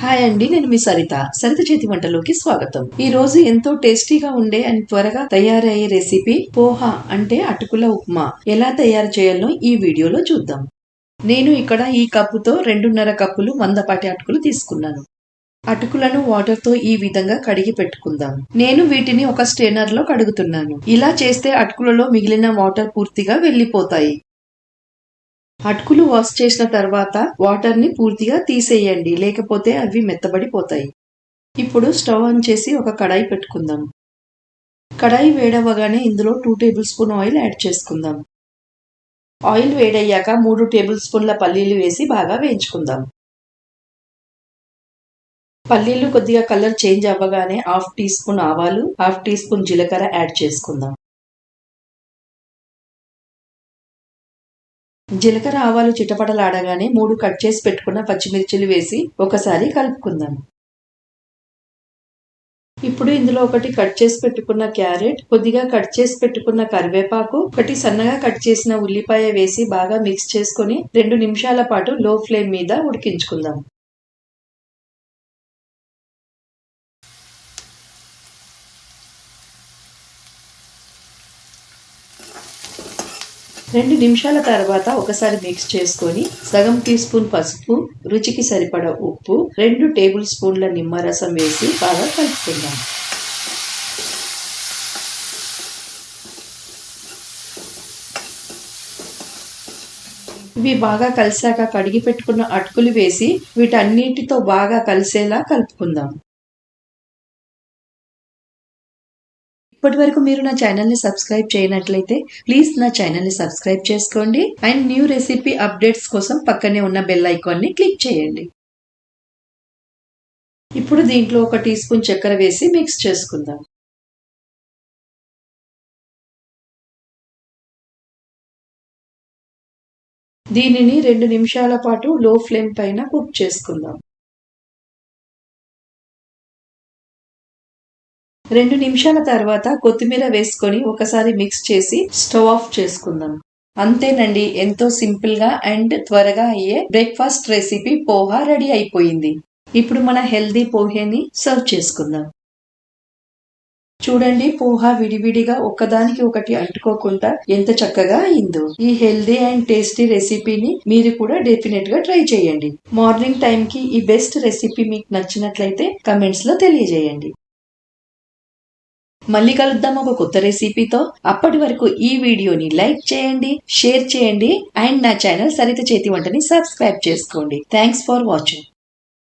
Hi అండి, నేను మీ సరిత చేతి వంటలోకి స్వాగతం. ఈ రోజు ఎంతో టేస్టీగా ఉండే అండ్ త్వరగా తయారయ్యే రెసిపీ పోహా అంటే అటుకుల ఉప్మా ఎలా తయారు చేయాలో ఈ వీడియోలో చూద్దాం. నేను ఇక్కడ ఈ కప్పుతో 2.5 కప్పులు మందపాటి అటుకులు తీసుకున్నాను. అటుకులను వాటర్ తో ఈ విధంగా కడిగి పెట్టుకుందాం. నేను వీటిని ఒక స్ట్రైనర్ లో కడుగుతున్నాను. ఇలా చేస్తే అటుకులలో మిగిలిన వాటర్ పూర్తిగా వెళ్లిపోతాయి. అటుకులు వాష్ చేసిన తర్వాత వాటర్ ని పూర్తిగా తీసేయండి, లేకపోతే అవి మెత్తబడిపోతాయి. ఇప్పుడు స్టవ్ ఆన్ చేసి ఒక కడాయి పెట్టుకుందాం. కడాయి వేడవగానే ఇందులో 2 టేబుల్ స్పూన్ ఆయిల్ యాడ్ చేసుకుందాం. ఆయిల్ వేడయ్యాక 3 టేబుల్ స్పూన్ల పల్లీలు వేసి బాగా వేయించుకుందాం. పల్లీలు కొద్దిగా కలర్ చేంజ్ అవ్వగానే 1/2 టీ స్పూన్ ఆవాలు, 1/2 టీ స్పూన్ జీలకర్ర యాడ్ చేసుకుందాం. జీలకర్ర ఆవాలు చిటపటలాడగానే 3 కట్ చేసి పెట్టుకున్న పచ్చిమిర్చిలు వేసి ఒకసారి కలుపుకుందాం. ఇప్పుడు ఇందులో 1 కట్ చేసి పెట్టుకున్న క్యారెట్, కొద్దిగా కట్ చేసి పెట్టుకున్న కరివేపాకు, 1 సన్నగా కట్ చేసిన ఉల్లిపాయ వేసి బాగా మిక్స్ చేసుకుని 2 నిమిషాల పాటు లో ఫ్లేమ్ మీద ఉడికించుకుందాం. రెండు నిమిషాల తర్వాత ఒకసారి మిక్స్ చేసుకొని సగం టీ స్పూన్ పసుపు, రుచికి సరిపడా ఉప్పు, 2 టేబుల్ స్పూన్ల నిమ్మరసం వేసి బాగా కలుపుకుందాం. ఇవి బాగా కలిసాక కడిగి పెట్టుకున్న అటుకులు వేసి వీటన్నిటితో బాగా కలిసేలా కలుపుకుందాం. ఇప్పటి వరకు మీరు నా ఛానల్ ని సబ్స్క్రైబ్ చేయనట్లయితే ప్లీజ్ నా ఛానల్ ని సబ్స్క్రైబ్ చేసుకోండి అండ్ న్యూ రెసిపీ అప్డేట్స్ కోసం పక్కనే ఉన్న బెల్ ఐకాన్ ని క్లిక్ చేయండి. ఇప్పుడు దీంట్లో 1 టీ స్పూన్ చక్కెర వేసి మిక్స్ చేసుకుందాం. దీనిని 2 నిమిషాల పాటు లో ఫ్లేమ్ పైన కుక్ చేసుకుందాం. 2 నిమిషాల తర్వాత కొత్తిమీర వేసుకొని ఒకసారి మిక్స్ చేసి స్టవ్ ఆఫ్ చేసుకుందాం. అంతేనండి, ఎంతో సింపుల్ గా అండ్ త్వరగా అయ్యే బ్రేక్ఫాస్ట్ రెసిపీ పోహా రెడీ అయిపోయింది. ఇప్పుడు మన హెల్దీ పోహేని సర్వ్ చేసుకుందాం. చూడండి, పోహా విడివిడిగా ఒకదానికి ఒకటి అంటుకోకుండా ఎంత చక్కగా అయిందో. ఈ హెల్దీ అండ్ టేస్టీ రెసిపీని మీరు కూడా డెఫినెట్ గా ట్రై చేయండి. మార్నింగ్ టైం కి ఈ బెస్ట్ రెసిపీ మీకు నచ్చినట్లయితే కమెంట్స్ లో తెలియజేయండి. మళ్ళీ కలుద్దాం ఒక కొత్త రెసిపీతో. అప్పటి వరకు ఈ వీడియోని లైక్ చేయండి, షేర్ చేయండి అండ్ నా ఛానల్ సరిత చేతి వంటని సబ్స్క్రైబ్ చేసుకోండి. Thanks for watching.